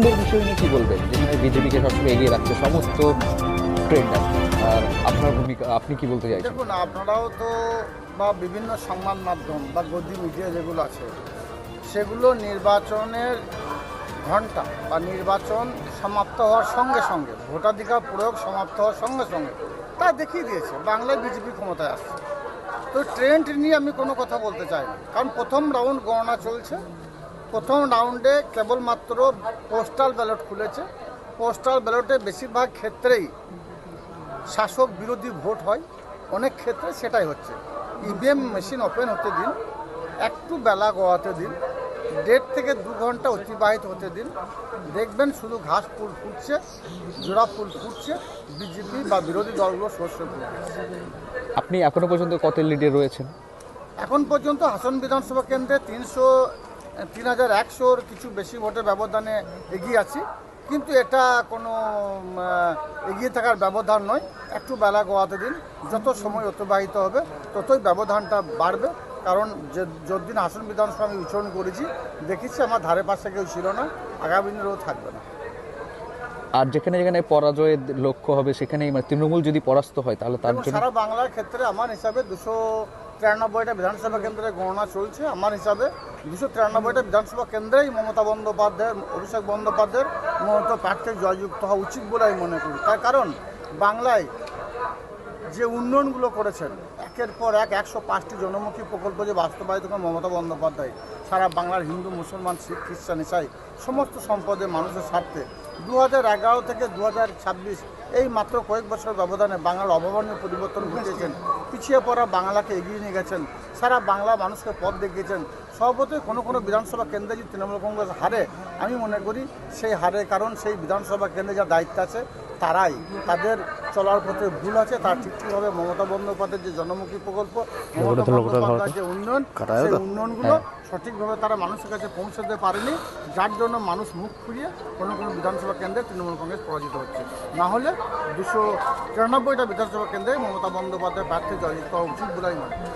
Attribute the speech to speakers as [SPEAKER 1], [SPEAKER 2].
[SPEAKER 1] বিষয় নিয়ে কি বলবেন, যেখানে বিজেপিকে সবসময় এগিয়ে রাখছে সমস্ত ট্রেন্ডার, আর আপনার ভূমিকা, আপনি কি বলতে চাইছেন?
[SPEAKER 2] দেখুন, আপনারাও তো বা বিভিন্ন সংবাদ মাধ্যম বা গদি মিডিয়া যেগুলো আছে সেগুলো নির্বাচনের ঘন্টা বা নির্বাচন সমাপ্ত হওয়ার সঙ্গে সঙ্গে, ভোটাধিকার প্রয়োগ সমাপ্ত হওয়ার সঙ্গে সঙ্গে তা দেখিয়ে দিয়েছে বাংলায় বিজেপি ক্ষমতায় আসছে। তো ট্রেন্ড নিয়ে আমি কোনো কথা বলতে চাই না, কারণ প্রথম রাউন্ড গণনা চলছে। প্রথম রাউন্ডে কেবলমাত্র পোস্টাল ব্যালট খুলেছে। পোস্টাল ব্যালটে বেশিরভাগ ক্ষেত্রেই শাসক বিরোধী ভোট হয়, অনেক ক্ষেত্রে সেটাই হচ্ছে। ইভিএম মেশিন ওপেন হতে দিন, একটু বেলা গড়াতে দিন, 1.5 থেকে 2 ঘন্টা অতিবাহিত হতে দিন, দেখবেন শুধু ঘাস ফুল ফুটছে, জোড়া ফুল ফুটছে, বিজেপি বা বিরোধী দলগুলো শস্য ফুটছে।
[SPEAKER 1] আপনি এখনো পর্যন্ত কত লিডে রয়েছেন?
[SPEAKER 2] এখন পর্যন্ত হাসন বিধানসভা কেন্দ্রে 3100-র কিছু বেশি ভোটের ব্যবধানে এগিয়ে আছি, কিন্তু এটা কোনো এগিয়ে থাকার ব্যবধান নয়। একটু বেলা গোয়াতে দিন, যত সময় অতিবাহিত হবে ততই ব্যবধানটা বাড়বে। কারণ যতদিন হাসন বিধানসভা আমি উচ্চারণ করেছি, দেখেছি আমার ধারে পাশে কেউ ছিল না, আগামী দিনেও থাকবে না।
[SPEAKER 1] আর যেখানে যেখানে পরাজয়ের লক্ষ্য হবে সেখানেই, মানে তৃণমূল যদি পরাস্ত হয় তাহলে তার জন্য
[SPEAKER 2] সারা বাংলার ক্ষেত্রে আমার হিসাবে 293টা বিধানসভা কেন্দ্রে গণনা চলছে। আমার হিসাবে 293টা বিধানসভা কেন্দ্রেই মমতা বন্দ্যোপাধ্যায়ের, অভিষেক বন্দ্যোপাধ্যায়ের মমতা প্রার্থীর জয়যুক্ত হওয়া উচিত বলে আমি মনে করি। তার কারণ বাংলায় যে উন্নয়নগুলো করেছেন, একের পর এক 105টি জনমুখী প্রকল্প যে বাস্তবায়িত করেন মমতা বন্দ্যোপাধ্যায়, সারা বাংলার হিন্দু, মুসলমান, শিখ, খ্রিস্টান, ইসাই সমস্ত সম্পদের মানুষের স্বার্থে 2011 থেকে 2026 এই মাত্র কয়েক বছর ব্যবধানে বাংলার অভাবনীয় পরিবর্তন ঘটিয়েছেন। পিছিয়ে পড়া বাংলাকে এগিয়ে নিয়ে গেছেন, সারা বাংলা মানুষকে পথ দেখিয়েছেন। সর্বতই কোনো বিধানসভা কেন্দ্রে যদি তৃণমূল কংগ্রেস হারে, আমি মনে করি সেই হারের কারণ সেই বিধানসভা কেন্দ্রে যা দায়িত্ব আছে তারাই, তাদের চলার পথে ভুল আছে। তার ঠিকভাবে মমতা বন্দ্যোপাধ্যায়ের যে জনমুখী প্রকল্প, মমতা বন্দ্যোপাধ্যায়ের যে উন্নয়ন, সেই উন্নয়নগুলো সঠিকভাবে তারা মানুষের কাছে পৌঁছাতে পারেনি, যার জন্য মানুষ মুখ খুঁড়িয়ে কোনো বিধানসভা কেন্দ্রে তৃণমূল কংগ্রেস পরাজিত হচ্ছে। না হলে 293টা বিধানসভা কেন্দ্রে মমতা বন্দ্যোপাধ্যায় প্রার্থী জয়যুক্ত হওয়া উচিত বলে আমি মনে করি।